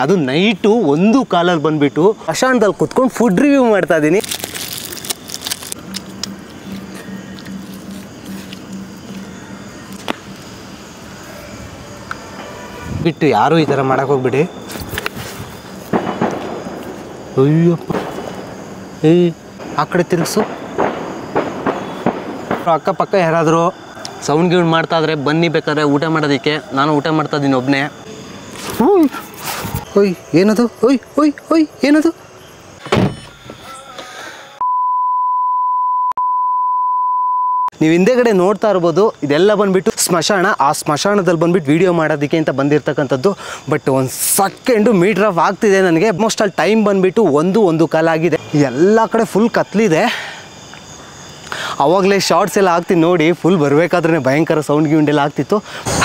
ಅದು ನೈಟು 1 ಕಾಲಲ್ಲಿ ಬಂದ್ಬಿಟ್ಟು ಸ್ಮಶಾನದಲ್ಲಿ ಕುತ್ಕೊಂಡು ಫುಡ್ ರಿವ್ಯೂ ಮಾಡ್ತಾ ಇದ್ದೀನಿ. ಬಿಟ್ಟು ಯಾರು ಈ ಥರ ಮಾಡಕ್ಕೆ ಹೋಗ್ಬಿಡಿ. ಅಯ್ಯಪ್ಪ, ಆ ಕಡೆ ತಿರುಗಿಸು. ಅಕ್ಕಪಕ್ಕ ಯಾರಾದರೂ ಸೌಂಡ್ ಗೀಡ್ ಮಾಡ್ತಾ ಇದ್ರೆ ಬನ್ನಿ, ಬೇಕಾದ್ರೆ ಊಟ ಮಾಡೋದಕ್ಕೆ. ನಾನು ಊಟ ಮಾಡ್ತಾ ಇದ್ದೀನಿ ಒಬ್ಬನೇ. ಓಯ್ ಏನದು? ಓಯ್ ಓಯ್ ಓಯ್ ಏನದು? ನೀವು ಹಿಂದೆಗಡೆ ನೋಡ್ತಾ ಇರ್ಬೋದು, ಇದೆಲ್ಲ ಬಂದ್ಬಿಟ್ಟು ಸ್ಮಶಾನ. ಆ ಸ್ಮಶಾನದಲ್ಲಿ ಬಂದ್ಬಿಟ್ಟು ವಿಡಿಯೋ ಮಾಡೋದಕ್ಕೆ ಅಂತ ಬಂದಿರತಕ್ಕಂಥದ್ದು. ಬಟ್ ಒಂದು ಸೆಕೆಂಡು ಮೀಟರ್ ಆಫ್ ಆಗ್ತಿದೆ ನನಗೆ. ಆಲ್ಮೋಸ್ಟ್ ಅಲ್ಲಿ ಟೈಮ್ ಬಂದ್ಬಿಟ್ಟು 1 ಕಾಲ ಆಗಿದೆ. ಎಲ್ಲ ಕಡೆ ಫುಲ್ ಕತ್ಲಿದೆ. ಅವಾಗಲೇ ಶಾರ್ಟ್ಸ್ ಎಲ್ಲ ಆಗ್ತೀನಿ ನೋಡಿ, ಫುಲ್ ಬರಬೇಕಾದ್ರೆ ಭಯಂಕರ ಸೌಂಡ್ ಗೀಂಡ್ ಎಲ್ಲ ಆಗ್ತಿತ್ತು.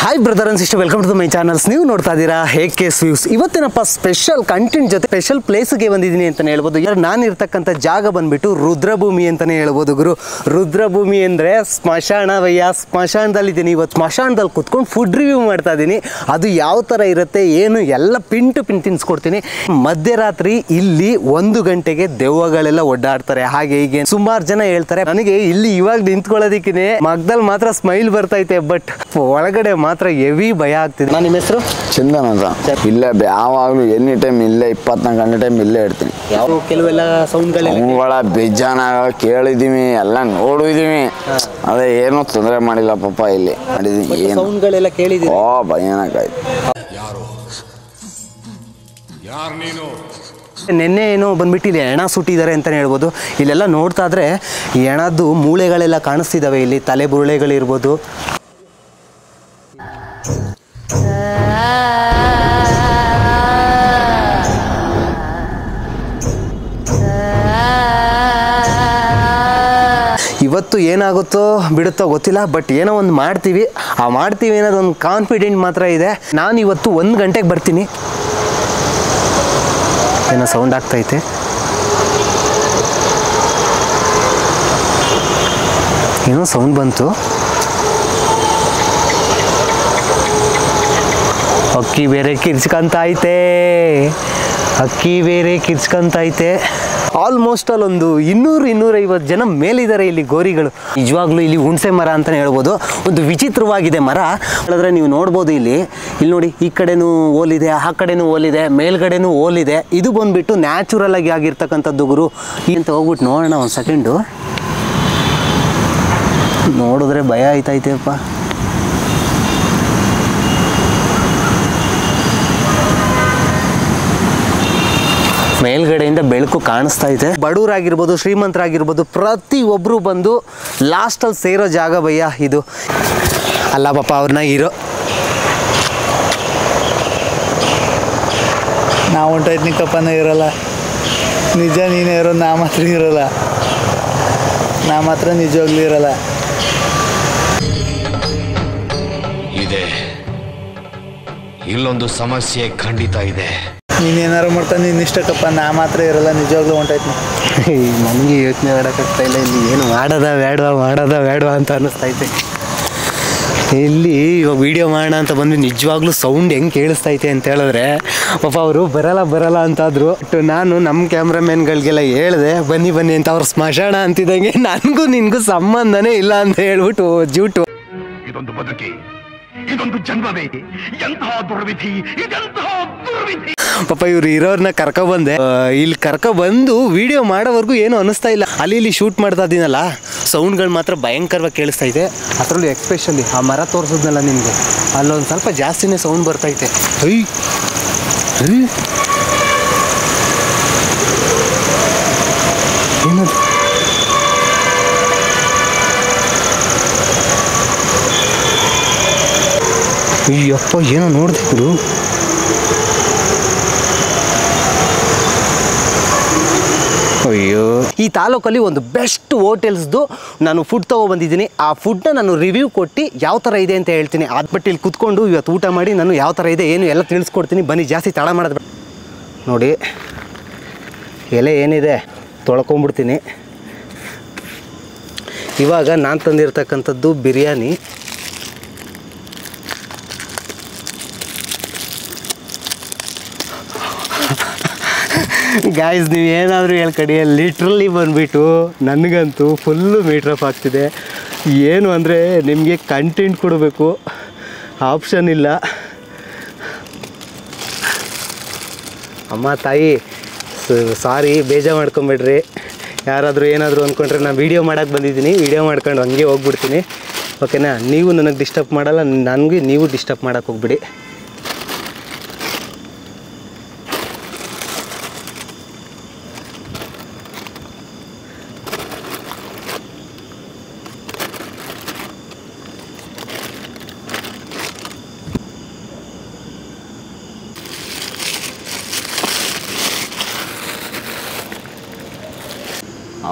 Hi brother and sister, welcome to my channels. ನೀವು ನೋಡ್ತಾ ಇದ್ದೀರಾ HKS ವ್ಯೂಸ್. ಇವತ್ತಿನಪ್ಪ ಸ್ಪೆಷಲ್ ಕಂಟೆಂಟ್ ಜೊತೆ ಸ್ಪೆಷಲ್ ಪ್ಲೇಸ್ಗೆ ಬಂದಿದ್ದೀನಿ ಅಂತಲೇ ಹೇಳ್ಬೋದು. ನಾನು ಇರ್ತಕ್ಕಂಥ ಜಾಗ ಬಂದ್ಬಿಟ್ಟು ರುದ್ರಭೂಮಿ ಅಂತಲೇ ಹೇಳ್ಬೋದು ಗುರು. ರುದ್ರಭೂಮಿ ಅಂದರೆ ಸ್ಮಶಾನ ಭಯ್ಯ. ಸ್ಮಶಾನದಲ್ಲಿದ್ದೀನಿ ಇವತ್ತು. ಸ್ಮಶಾನದಲ್ಲಿ ಕುತ್ಕೊಂಡು ಫುಡ್ ರಿವ್ಯೂ ಮಾಡ್ತಾ ಇದ್ದೀನಿ. ಅದು ಯಾವ ಥರ ಇರುತ್ತೆ ಏನು ಎಲ್ಲ ಪಿನ್ ಟು ಪಿನ್ ತಿನ್ಸ್ಕೊಡ್ತೀನಿ. ಮಧ್ಯರಾತ್ರಿ ಇಲ್ಲಿ 1 ಗಂಟೆಗೆ ದೆವ್ವಗಳೆಲ್ಲ ಒಡ್ಡಾಡ್ತಾರೆ, ಹಾಗೆ ಹೀಗೆ ಸುಮಾರು ಜನ ಹೇಳ್ತಾರೆ. ನನಗೆ ಇಲ್ಲಿ ಇವಾಗ ನಿಂತ್ಕೊಳ್ಳೋದಕ್ಕೆ ಮಗ್ದಲ್ಲಿ ಮಾತ್ರ ಸ್ಮೈಲ್ ಬರ್ತೈತೆ, ಬಟ್ ಒಳಗಡೆ ಮಾತ್ರ ಹೆವಿ ಭಯ ಆಗ್ತಿದೆ. ನಾನು ನಿಮ್ಮ ಹೆಸರು ಚಂದನ್ ಅಂತ. ಇಲ್ಲೇ ಯಾವಾಗಲೂ ಎನಿ ಟೈಮ್ ಇಲ್ಲೇ 24 ಗಂಟೆ ಟೈಮ್ ಇಲ್ಲೇ ಇರ್ತೀನಿ. ಯಾವ ಕೆಲವೆಲ್ಲ ಸೌಂಡ್ಗಳ ಬೇಜಾನ ಕೇಳಿದೀವಿ, ಎಲ್ಲ ನೋಡಿದೀವಿ. ಅದೇ ಏನೋ ತೊಂದರೆ ಮಾಡಿಲ್ಲ ಪಾಪ. ಇಲ್ಲಿ ಮಾಡಿದೀನಿ, ಏನು ಸೌಂಡ್ಗಳೆಲ್ಲ ಕೇಳಿದೀನಿ. ಭಯಾನಕ ಆಯ್ತು. ನೆನ್ನೆ ಏನೋ ಬಂದ್ಬಿಟ್ಟು ಇಲ್ಲಿ ಹೆಣ ಸುಟ್ಟಿದ್ದಾರೆ ಅಂತಲೇ ಹೇಳ್ಬೋದು. ಇಲ್ಲೆಲ್ಲ ನೋಡ್ತಾ ಇದ್ರೆ ಹೆಣದ್ದು ಮೂಳೆಗಳೆಲ್ಲ ಕಾಣಿಸ್ತಿದ್ದಾವೆ. ಇಲ್ಲಿ ತಲೆ ಬುರುಳೆಗಳಿರ್ಬೋದು. ಇವತ್ತು ಏನಾಗುತ್ತೋ ಬಿಡುತ್ತೋ ಗೊತ್ತಿಲ್ಲ, ಬಟ್ ಏನೋ ಒಂದು ಮಾಡ್ತೀವಿ. ಆ ಮಾಡ್ತೀವಿ ಅನ್ನೋದೊಂದು ಕಾನ್ಫಿಡೆಂಟ್ ಮಾತ್ರ ಇದೆ. ನಾನು ಇವತ್ತು 1 ಗಂಟೆಗೆ ಬರ್ತೀನಿ. ಏನೋ ಸೌಂಡ್ ಆಗ್ತೈತೆ. ಏನೋ ಸೌಂಡ್ ಬಂತು. ಅಕ್ಕಿ ಬೇರೆ ಕಿರ್ಚ್ಕೊಂತೈತೆ, ಅಕ್ಕಿ ಬೇರೆ ಕಿರ್ಚ್ಕೊಂತೈತೆ. ಆಲ್ಮೋಸ್ಟ್ ಅಲ್ಲೊಂದು 200-250 ಜನ ಮೇಲಿದ್ದಾರೆ ಇಲ್ಲಿ ಗೋರಿಗಳು. ನಿಜವಾಗ್ಲೂ ಇಲ್ಲಿ ಹುಣಸೆ ಮರ ಅಂತಲೇ ಹೇಳ್ಬೋದು. ಒಂದು ವಿಚಿತ್ರವಾಗಿದೆ ಮರ. ಹೇಳಿದ್ರೆ ನೀವು ನೋಡ್ಬೋದು, ಇಲ್ಲಿ ನೋಡಿ, ಈ ಕಡೆನೂ ಓಲಿದೆ, ಆ ಕಡೆನೂ ಓಲಿದೆ, ಮೇಲ್ಗಡೆನೂ ಓಲಿದೆ. ಇದು ಬಂದುಬಿಟ್ಟು ನ್ಯಾಚುರಲ್ ಆಗಿ ಆಗಿರ್ತಕ್ಕಂಥದ್ದು ಗುರು. ಅಂತ ಹೋಗ್ಬಿಟ್ಟು ನೋಡೋಣ ಒಂದು ಸೆಕೆಂಡು. ನೋಡಿದ್ರೆ ಭಯ ಆಯ್ತೈತೆಪ್ಪ. ಮೇಲ್ಗಡೆಯಿಂದ ಬೆಳಕು ಕಾಣಿಸ್ತಾ ಇದೆ. ಬಡವರಾಗಿರ್ಬೋದು, ಶ್ರೀಮಂತರಾಗಿರ್ಬೋದು, ಪ್ರತಿಯೊಬ್ಬರು ಬಂದು ಲಾಸ್ಟಲ್ಲಿ ಸೇರೋ ಜಾಗ ಭಯ್ಯ ಇದು. ಅಲ್ಲ ಪಾಪ, ಅವ್ರನ್ನ ಇರೋ ನಾವು ಹೊಂಟೈತ್ನಿಕಪ್ಪನ ಇರೋಲ್ಲ. ನಿಜ ನೀನೇ ಇರೋ, ನಾ ಮಾತ್ರ ಇರೋಲ್ಲ. ನಾ ಮಾತ್ರ ನಿಜವಾಗ್ಲೂ ಇರೋಲ್ಲ. ಇದೆ, ಇಲ್ಲೊಂದು ಸಮಸ್ಯೆ ಖಂಡಿತ ಇದೆ. ನೀನೇನಾರು ಮಾಡ್ತಾನೆ ನಿನ್ನ ಇಷ್ಟಕ್ಕಪ್ಪ, ನಾ ಮಾತ್ರ ಇರೋಲ್ಲ. ನಿಜವಾಗ್ಲೂ ಹೊಂಟೈತ್ನಿ. ನನಗೆ ಯೋಚನೆ ಮಾಡೋಕ್ಕಾಗ್ತಾ ಇಲ್ಲ. ಇಲ್ಲಿ ಏನು ಮಾಡೋದ ಬೇಡವಾ ಅಂತ ಅನ್ನಿಸ್ತೈತೆ. ಇಲ್ಲಿ ಇವಾಗ ವೀಡಿಯೋ ಮಾಡೋಣ ಅಂತ ಬಂದು ನಿಜವಾಗ್ಲೂ ಸೌಂಡ್ ಹೆಂಗೆ ಕೇಳಿಸ್ತೈತೆ ಅಂತ ಹೇಳಿದ್ರೆ, ಪಾಪ ಅವರು ಬರಲ್ಲ ಅಂತಾದ್ರು. ನಾನು ನಮ್ಮ ಕ್ಯಾಮ್ರಾಮನ್ಗಳಿಗೆಲ್ಲ ಹೇಳಿದೆ ಬನ್ನಿ ಅಂತ. ಅವ್ರು ಸ್ಮಶಾನ ಅಂತಿದ್ದಂಗೆ ನನಗೂ ನಿನಗೂ ಸಂಬಂಧನೇ ಇಲ್ಲ ಅಂತ ಹೇಳ್ಬಿಟ್ಟು ಜೂಟು. ಇದೊಂದು ಬದುಕಿ, ಇದೊಂದು ಜನ್ಮವೇ, ಎಂತಹ ದುರ್ವಿಧಿ, ಇದೆಂತಹ ದುರ್ವಿಧಿ. ಪಾಪ ಇವ್ರು ಇರೋರ್ನ ಕರ್ಕೊಬಂದೆ. ಇಲ್ಲಿ ಕರ್ಕೊಬಂದು ವಿಡಿಯೋ ಮಾಡೋವರೆಗೂ ಏನು ಅನ್ನಿಸ್ತಾ ಇಲ್ಲ. ಅಲ್ಲಿ ಶೂಟ್ ಮಾಡ್ತಾ ಇದ್ದೀನಲ್ಲ, ಸೌಂಡ್ಗಳು ಮಾತ್ರ ಭಯಂಕರವಾಗಿ ಕೇಳಿಸ್ತೈತೆ. ಅದರಲ್ಲೂ ಎಕ್ಸ್ಪೆಷಲಿ ಆ ಮರ ತೋರಿಸಿದ್ನಲ್ಲ ನಿಮಗೆ, ಅಲ್ಲೊಂದು ಸ್ವಲ್ಪ ಜಾಸ್ತಿನೇ ಸೌಂಡ್ ಬರ್ತೈತೆ. ಏನದು? ಅಯ್ಯಪ್ಪ, ಏನೋ ನೋಡ್ತಿದ್ರು. ಅಯ್ಯೋ, ಈ ತಾಲೂಕಲ್ಲಿ ಒಂದು ಬೆಸ್ಟ್ ಹೋಟೆಲ್ಸ್ದು ನಾನು ಫುಡ್ ತೊಗೊಬಂದಿದ್ದೀನಿ. ಆ ಫುಡ್ನ ನಾನು ರಿವ್ಯೂ ಕೊಟ್ಟು ಯಾವ ಥರ ಇದೆ ಅಂತ ಹೇಳ್ತೀನಿ. ಬಟ್ ಇಲ್ಲಿ ಕುತ್ಕೊಂಡು ಇವತ್ತು ಊಟ ಮಾಡಿ ನಾನು ಯಾವ ಥರ ಇದೆ ಏನು ಎಲ್ಲ ತಿಳಿಸ್ಕೊಡ್ತೀನಿ. ಬನ್ನಿ, ಜಾಸ್ತಿ ತಡ ಮಾಡೋದು ನೋಡಿ. ಎಲೆ ಏನಿದೆ ತೊಳ್ಕೊಂಬಿಡ್ತೀನಿ. ಇವಾಗ ನಾನು ತಂದಿರ್ತಕ್ಕಂಥದ್ದು ಬಿರಿಯಾನಿ. ಗಾಯ್ಸ್ ನೀವು ಏನಾದರೂ ಹೇಳ್ಕಡಿ, ಲಿಟ್ರಲಿ ಬಂದುಬಿಟ್ಟು ನನಗಂತೂ ಫುಲ್ಲು ಮೀಟ್ರ್ ಆಫ್ ಆಗ್ತಿದೆ. ಏನು ಅಂದರೆ ನಿಮಗೆ ಕಂಟೆಂಟ್ ಕೊಡಬೇಕು, ಆಪ್ಷನ್ ಇಲ್ಲ. ಅಮ್ಮ ತಾಯಿ ಸಾರಿ, ಬೇಜಾರು ಮಾಡ್ಕೊಂಬೇಡ್ರಿ. ಯಾರಾದರೂ ಏನಾದರೂ ಅಂದ್ಕೊಂಡ್ರೆ ನಾನು ವೀಡಿಯೋ ಮಾಡೋಕ್ಕೆ ಬಂದಿದ್ದೀನಿ, ವೀಡಿಯೋ ಮಾಡ್ಕೊಂಡು ಹಂಗೆ ಹೋಗ್ಬಿಡ್ತೀನಿ, ಓಕೆನಾ? ನೀವು ನನಗೆ ಡಿಸ್ಟರ್ಬ್ ಮಾಡಲ್ಲ, ನನಗೆ ನೀವು ಡಿಸ್ಟರ್ಬ್ ಮಾಡೋಕ್ಕೆ ಹೋಗ್ಬಿಡಿ.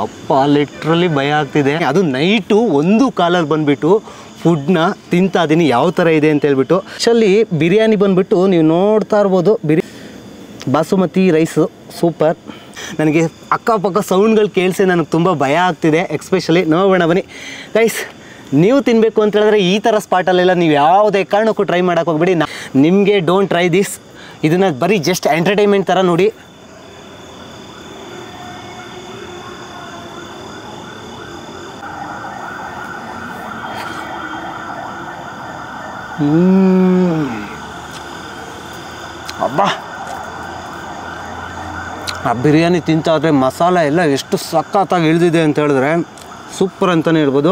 ಅಪ್ಪ ಲಿಟ್ರಲಿ ಭಯ ಆಗ್ತಿದೆ. ಅದು ನೈಟು 1 ಕಾಲಲ್ಲಿ ಬಂದುಬಿಟ್ಟು ಫುಡ್ನ ತಿಂತಾ ಇದ್ದೀನಿ, ಯಾವ ಥರ ಇದೆ ಅಂತ ಹೇಳ್ಬಿಟ್ಟು. ಆ್ಯಕ್ಚುಲಿ ಬಿರಿಯಾನಿ ಬಂದುಬಿಟ್ಟು ನೀವು ನೋಡ್ತಾ ಇರ್ಬೋದು, ಬಾಸುಮತಿ ರೈಸು ಸೂಪರ್. ನನಗೆ ಅಕ್ಕಪಕ್ಕ ಸೌಂಡ್ಗಳು ಕೇಳಿಸಿ ನನಗೆ ತುಂಬ ಭಯ ಆಗ್ತಿದೆ, ಎಕ್ಸ್ಪೆಷಲಿ. ನೋಡೋಣ ಬನ್ನಿ ಗೈಸ್. ನೀವು ತಿನ್ನಬೇಕು ಅಂತ ಹೇಳಿದ್ರೆ ಈ ಥರ ಸ್ಪಾಟಲ್ಲೆಲ್ಲ ನೀವು ಯಾವುದೇ ಕಾರಣಕ್ಕೂ ಟ್ರೈ ಮಾಡೋಕೆ ಹೋಗ್ಬಿಡಿ. ನಿಮಗೆ ಡೋಂಟ್ ಟ್ರೈ ದಿಸ್. ಇದನ್ನು ಬರೀ ಜಸ್ಟ್ ಎಂಟರ್ಟೈನ್ಮೆಂಟ್ ಥರ ನೋಡಿ. ಅಬ್ಬಾ, ಆ ಬಿರಿಯಾನಿ ತಿಂತಾದರೆ ಮಸಾಲ ಎಲ್ಲ ಎಷ್ಟು ಸಖತ್ತಾಗಿ ಇಳಿದಿದೆ ಅಂತ ಹೇಳಿದ್ರೆ ಸೂಪರ್ ಅಂತಲೇ ಹೇಳ್ಬೋದು.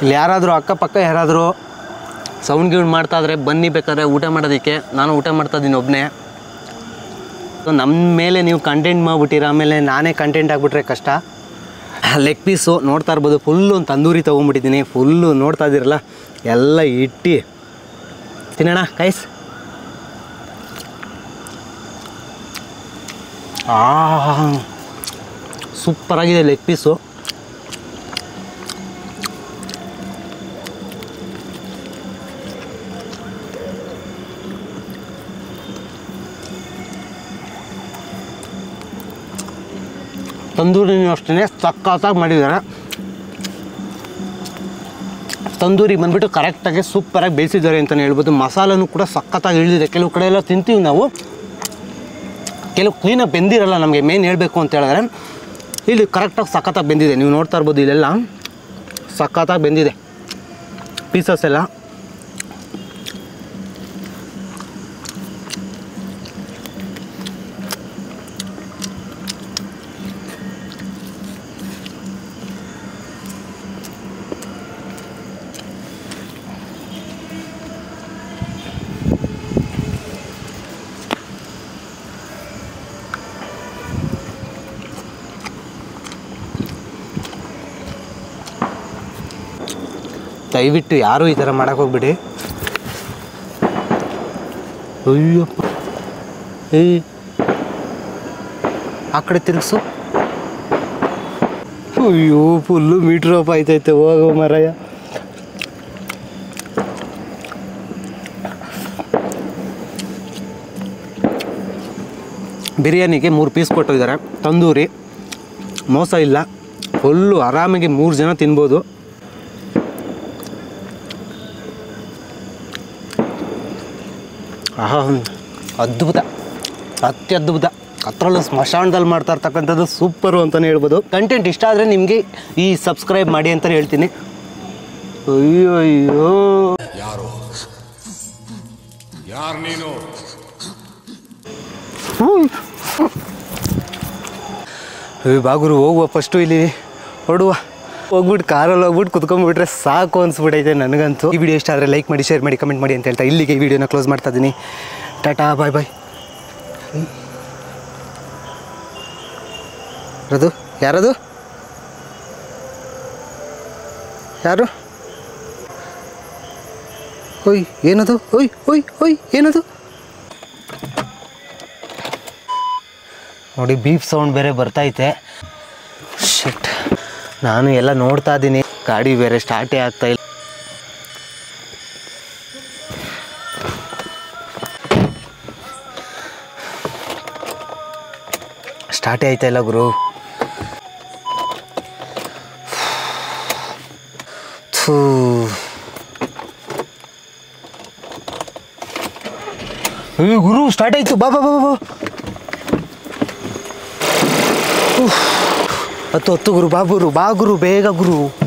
ಇಲ್ಲಿ ಯಾರಾದರೂ ಅಕ್ಕಪಕ್ಕ ಯಾರಾದರೂ ಸೌಂಡ್ ಗೀಡ್ ಮಾಡ್ತಾಯಿದ್ರೆ ಬನ್ನಿ, ಬೇಕಾದ್ರೆ ಊಟ ಮಾಡೋದಕ್ಕೆ. ನಾನು ಊಟ ಮಾಡ್ತಾಯಿದ್ದೀನಿ ಒಬ್ಬನೇ. ನಮ್ಮ ಮೇಲೆ ನೀವು ಕಂಟೆಂಟ್ ಮಾಡಿಬಿಟ್ಟಿರ, ಆಮೇಲೆ ನಾನೇ ಕಂಟೆಂಟ್ ಆಗಿಬಿಟ್ರೆ ಕಷ್ಟ. ಲೆಗ್ ಪೀಸು ನೋಡ್ತಾ ಇರ್ಬೋದು, ಫುಲ್ಲು ಒಂದು ತಂದೂರಿ ತೊಗೊಂಬಿಟ್ಟಿದ್ದೀನಿ. ಫುಲ್ಲು ನೋಡ್ತಾ ಇದ್ದೀರಲ್ಲ, ಎಲ್ಲ ಇಟ್ಟು ತಿನ್ನೋಣ ಕೈಸ್. ಸೂಪರಾಗಿದೆ ಲೆಗ್ ಪೀಸು. ತಂದೂರಿನೂ ಅಷ್ಟೇ ಸಖತ್ತಾಗಿ ಮಾಡಿದ್ದಾರೆ. ತಂದೂರಿ ಬಂದುಬಿಟ್ಟು ಕರೆಕ್ಟಾಗಿ ಸೂಪರಾಗಿ ಬೇಯಿಸಿದ್ದಾರೆ ಅಂತಲೇ ಹೇಳ್ಬೋದು. ಮಸಾಲನೂ ಕೂಡ ಸಖತ್ತಾಗಿ ಇಳಿದಿದೆ. ಕೆಲವು ಕಡೆ ಎಲ್ಲ ತಿಂತೀವಿ ನಾವು, ಕೆಲವು ಕ್ಲೀನಾಗಿ ಬೆಂದಿರಲ್ಲ. ನಮಗೆ ಮೇನ್ ಹೇಳಬೇಕು ಅಂತ ಹೇಳಿದ್ರೆ ಇಲ್ಲಿ ಕರೆಕ್ಟಾಗಿ ಸಖತ್ತಾಗಿ ಬೆಂದಿದೆ. ನೀವು ನೋಡ್ತಾ ಇರ್ಬೋದು, ಇಲ್ಲೆಲ್ಲ ಸಖತ್ತಾಗಿ ಬೆಂದಿದೆ ಪೀಸಸ್ ಎಲ್ಲ. ದಯವಿಟ್ಟು ಯಾರೂ ಈ ಥರ ಮಾಡೋಕ್ಕೆ ಹೋಗ್ಬಿಡಿ. ಅಯ್ಯಪ್ಪ, ಏಯ್ ಆ ಕಡೆ ತಿರುಗಿಸು. ಅಯ್ಯೋ, ಫುಲ್ಲು ಮೀಟ್ರ್ ಆಫ್ ಆಯ್ತೈತೆ. ಹೋಗೋ ಮರಯ್ಯ. ಬಿರಿಯಾನಿಗೆ 3 ಪೀಸ್ ಕೊಟ್ಟಿದ್ದಾರೆ. ತಂದೂರಿ ಮೋಸ ಇಲ್ಲ, ಫುಲ್ಲು ಆರಾಮಾಗಿ 3 ಜನ ತಿನ್ಬೋದು. ಅದ್ಭುತ, ಅತ್ಯದ್ಭುತ. ಹತ್ರಲ್ಲೂ ಸ್ಮಶಾನದಲ್ಲಿ ಮಾಡ್ತಾ ಇರ್ತಕ್ಕಂಥದ್ದು ಸೂಪರು ಅಂತಲೇ ಹೇಳ್ಬೋದು. ಕಂಟೆಂಟ್ ಇಷ್ಟ ಆದರೆ ನಿಮಗೆ ಈ ಸಬ್ಸ್ಕ್ರೈಬ್ ಮಾಡಿ ಅಂತಲೇ ಹೇಳ್ತೀನಿ. ಅಯ್ಯೋ ಅಯ್ಯೋ, ಯಾರು ನೀನು? ಬಾಗುರು ಹೋಗುವ, ಫಸ್ಟು ಇಲ್ಲಿ ಹೊಡುವ. ಹೋಗ್ಬಿಟ್ಟು ಕಾರಲ್ಲಿ ಹೋಗ್ಬಿಟ್ಟು ಕುತ್ಕೊಂಡ್ಬಿಟ್ರೆ ಸಾಕು ಅನ್ಸ್ಬಿಟ್ಟೈತೆ ನನಗಂತೂ. ಈ ವಿಡಿಯೋ ಇಷ್ಟ ಆದರೆ ಲೈಕ್ ಮಾಡಿ, ಶೇರ್ ಮಾಡಿ, ಕಮೆಂಟ್ ಮಾಡಿ ಅಂತ ಹೇಳ್ತಾ ಇಲ್ಲಿಗೆ ಈ ವಿಡಿಯೋನ ಕ್ಲೋಸ್ ಮಾಡ್ತಾ ಇದ್ದೀನಿ. ಟಾಟಾ, ಬಾಯ್ ಬಾಯ್. ಅದು ಯಾರದು? ಯಾರು? ಓಯ್ ಏನದು? ಓಯ್ ಓಯ್ ಓಯ್ ಏನದು? ನೋಡಿ, ಬೀಫ್ ಸೌಂಡ್ ಬೇರೆ ಬರ್ತೈತೆ. ಶಿಟ್, ನಾನು ಎಲ್ಲ ನೋಡ್ತಾ ಇದ್ದೀನಿ, ಗಾಡಿ ಬೇರೆ ಸ್ಟಾರ್ಟೇ ಆಗ್ತಾ ಇಲ್ಲ. ಸ್ಟಾರ್ಟೇ ಆಯ್ತಾ ಇಲ್ಲ ಗುರು. ಗುರು ಸ್ಟಾರ್ಟ್ ಆಯ್ತು, ಬಾ ಬಾ ಬಾ ಬಾ. ಹತ್ತು ಗುರು, ಬಾ ಗುರು, ಬಾ ಗುರು, ಬೇಗ ಗುರು.